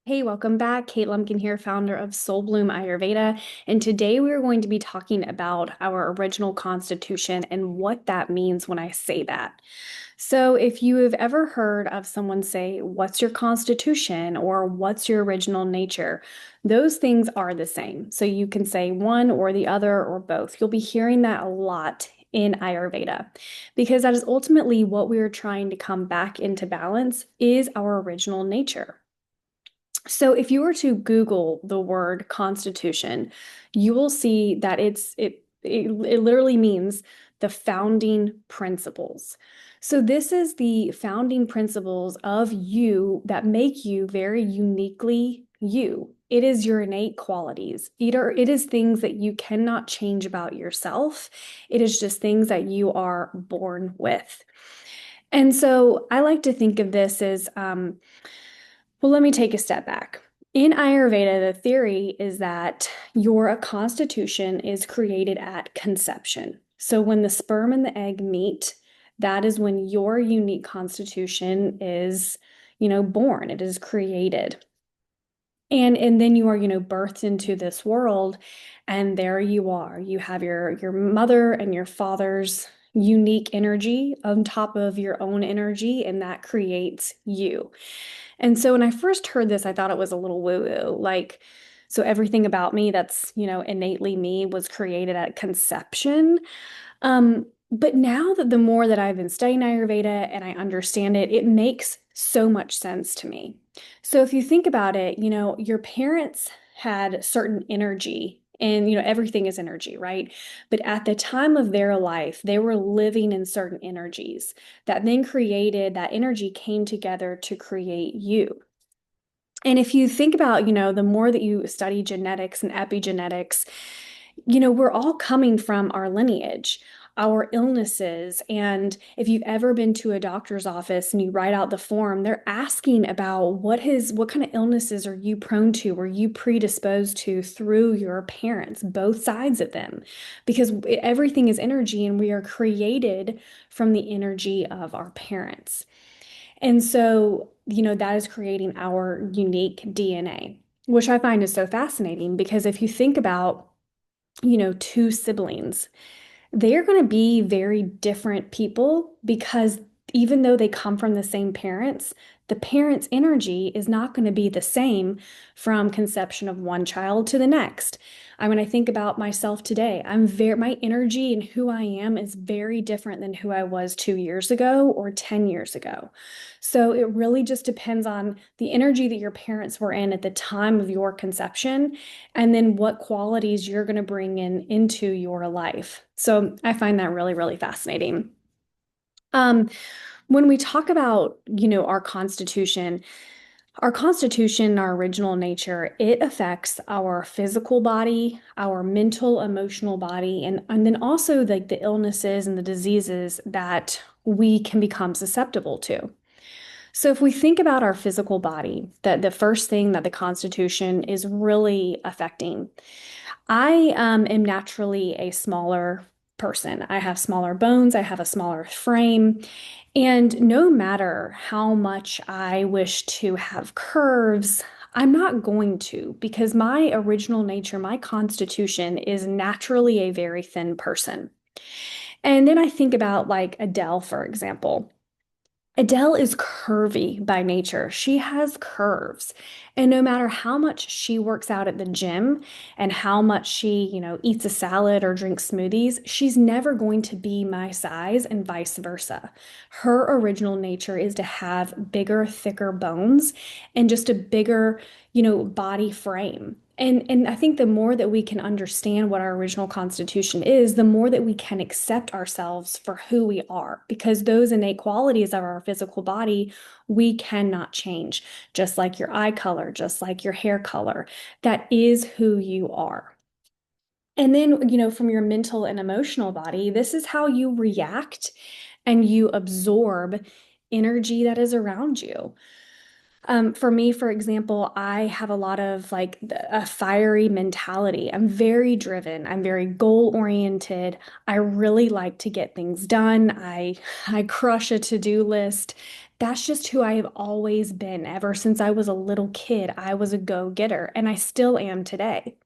Hey, welcome back. Kate Lumpkin here, founder of Soul Bloom Ayurveda. And today we are going to be talking about our original constitution and what that means when I say that. So, if you have ever heard of someone say, "What's your constitution?" or "What's your original nature?" those things are the same. So, you can say one or the other or both. You'll be hearing that a lot in Ayurveda because that is ultimately what we are trying to come back into balance is our original nature. So if you were to Google the word constitution, you will see that it literally means the founding principles. So this is the founding principles of you that make you very uniquely you. It is your innate qualities. It is things that you cannot change about yourself. It is just things that you are born with. And so I like to think of this as well, let me take a step back. In Ayurveda, the theory is that your constitution is created at conception. So when the sperm and the egg meet, that is when your unique constitution is, born. It is created. And then you are, birthed into this world, and there you are. You have your mother and your father's unique energy on top of your own energy, and that creates you. And so when I first heard this, I thought it was a little woo-woo. So everything about me that's, innately me was created at conception. But now that the more that I've been studying Ayurveda and I understand it, it makes so much sense to me. So if you think about it, your parents had certain energy and, everything is energy, right? But at the time of their life, they were living in certain energies that then created that energy came together to create you. And if you think about, the more that you study genetics and epigenetics, we're all coming from our lineage, our illnesses. And if you've ever been to a doctor's office and you write out the form, they're asking about what kind of illnesses are you prone to, were you predisposed to through your parents, both sides of them, because everything is energy and we are created from the energy of our parents. And so, that is creating our unique DNA, which I find is so fascinating because if you think about, two siblings, they're going to be very different people because even though they come from the same parents, the parents' energy is not going to be the same from conception of one child to the next. When I think about myself today, my energy and who I am is very different than who I was 2 years ago or 10 years ago. So it really just depends on the energy that your parents were in at the time of your conception and then what qualities you're going to bring into your life. So I find that really, really fascinating. Um, when we talk about, our constitution, our original nature, it affects our physical body, our mental, emotional body, and then also like the illnesses and the diseases that we can become susceptible to. So if we think about our physical body, the first thing that the Constitution is really affecting, I am naturally a smaller person. I have smaller bones, I have a smaller frame, and no matter how much I wish to have curves, I'm not going to because my original nature, my constitution is naturally a very thin person. And then I think about like Adele, for example. Adele is curvy by nature. She has curves. And no matter how much she works out at the gym and how much she, eats a salad or drinks smoothies, she's never going to be my size and vice versa. Her original nature is to have bigger, thicker bones and just a bigger, body frame. And I think the more that we can understand what our original constitution is, the more that we can accept ourselves for who we are, because those innate qualities of our physical body, we cannot change, just like your eye color, just like your hair color. That is who you are. And then, from your mental and emotional body, this is how you react and you absorb energy that is around you. For me, for example, I have a lot of like a fiery mentality. I'm very driven. I'm very goal oriented. I really like to get things done. I crush a to-do list. That's just who I have always been. Ever since I was a little kid, I was a go-getter, and I still am today.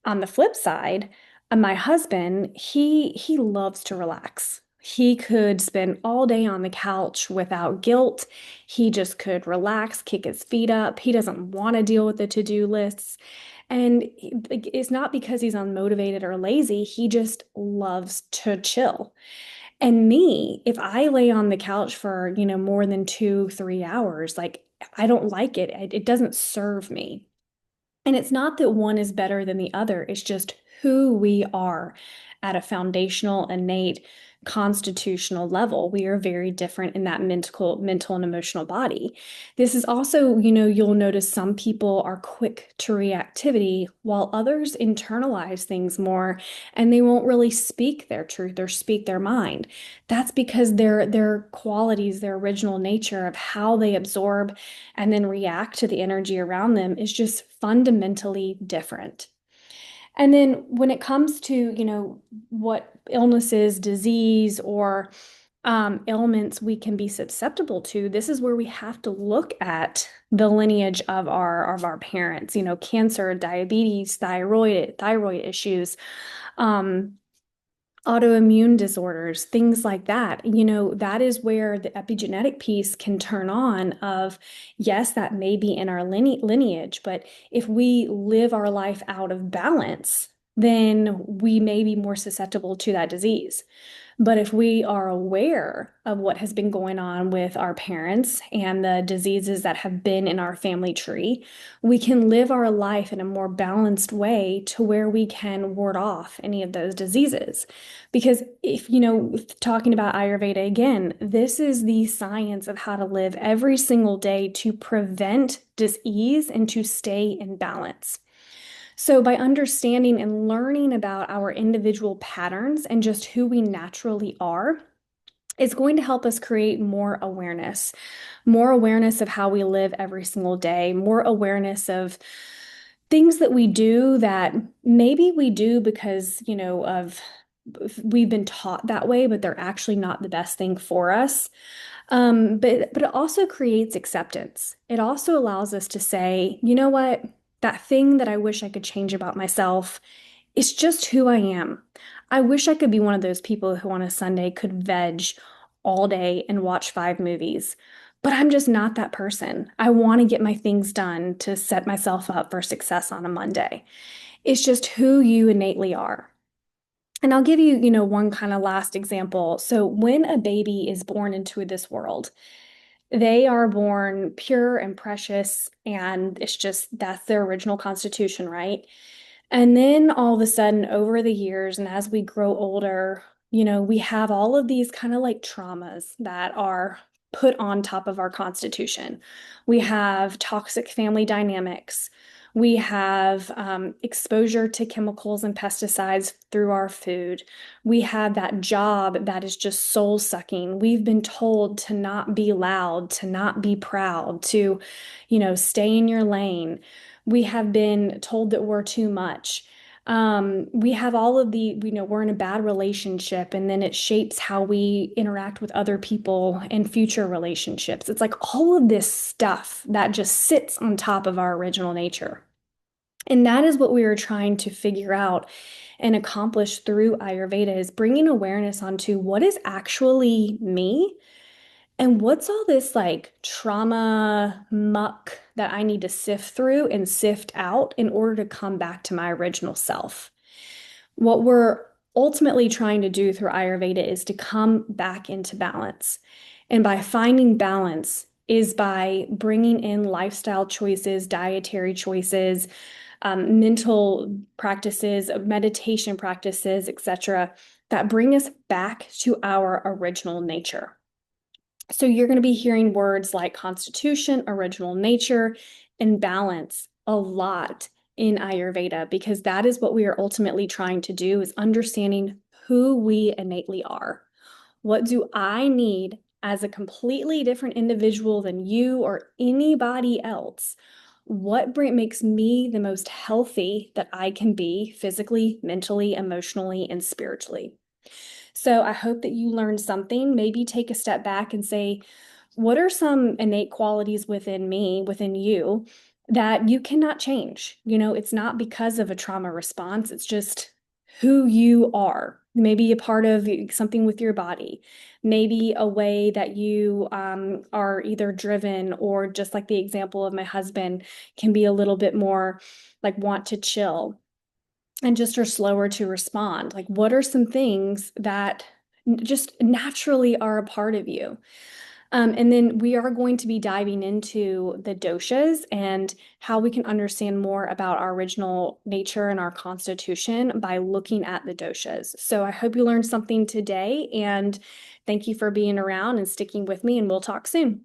On the flip side, my husband, he loves to relax. He could spend all day on the couch without guilt. He just could relax, kick his feet up. He doesn't want to deal with the to-do lists. And like, it's not because he's unmotivated or lazy. He just loves to chill. And me, if I lay on the couch for, more than 2, 3 hours, like I don't like it. It doesn't serve me. And it's not that one is better than the other, it's just who we are at a foundational, innate, constitutional level. We are very different in that mental and emotional body. This is also, you'll notice some people are quick to reactivity while others internalize things more and they won't really speak their truth or speak their mind. That's because their qualities, their original nature of how they absorb and then react to the energy around them is just fundamentally different. And then when it comes to, what illnesses, disease, or ailments we can be susceptible to, this is where we have to look at the lineage of our parents, cancer, diabetes, thyroid issues, um, autoimmune disorders, things like that. That is where the epigenetic piece can turn on of, yes, that may be in our lineage, but if we live our life out of balance, then we may be more susceptible to that disease. But if we are aware of what has been going on with our parents and the diseases that have been in our family tree, we can live our life in a more balanced way to where we can ward off any of those diseases. Because if, talking about Ayurveda again, this is the science of how to live every single day to prevent disease and to stay in balance. So, by understanding and learning about our individual patterns and just who we naturally are, it's going to help us create more awareness of how we live every single day, more awareness of things that we do that maybe we do because, of we've been taught that way, but they're actually not the best thing for us. But it also creates acceptance. It also allows us to say, you know what, that thing that I wish I could change about myself, it's just who I am. I wish I could be one of those people who on a Sunday could veg all day and watch 5 movies. But I'm just not that person. I want to get my things done to set myself up for success on a Monday. It's just who you innately are. And I'll give you, one kind of last example. So when a baby is born into this world, they are born pure and precious, and it's just that's their original constitution, right? And then all of a sudden, over the years, and as we grow older, we have all of these kind of like traumas that are put on top of our constitution. We have toxic family dynamics. We have exposure to chemicals and pesticides through our food. We have that job that is just soul sucking. We've been told to not be loud, to not be proud, to, stay in your lane. We have been told that we're too much. We have all of we're in a bad relationship, and then it shapes how we interact with other people in future relationships. It's like all of this stuff that just sits on top of our original nature. And that is what we are trying to figure out and accomplish through Ayurveda is bringing awareness onto what is actually me and what's all this like trauma muck that I need to sift through and sift out in order to come back to my original self? What we're ultimately trying to do through Ayurveda is to come back into balance. And by finding balance is by bringing in lifestyle choices, dietary choices, mental practices, meditation practices, etc., that bring us back to our original nature. So you're going to be hearing words like constitution, original nature, and balance a lot in Ayurveda because that is what we are ultimately trying to do is understanding who we innately are. What do I need as a completely different individual than you or anybody else? What makes me the most healthy that I can be physically, mentally, emotionally, and spiritually? So I hope that you learned something. Maybe take a step back and say, what are some innate qualities within me, within you, that you cannot change? It's not because of a trauma response, it's just who you are. Maybe a part of something with your body, maybe a way that you are either driven, or just like the example of my husband, can be a little bit more like want to chill and just are slower to respond. Like, what are some things that just naturally are a part of you? And then we are going to be diving into the doshas and how we can understand more about our original nature and our constitution by looking at the doshas. So I hope you learned something today, and thank you for being around and sticking with me, and we'll talk soon.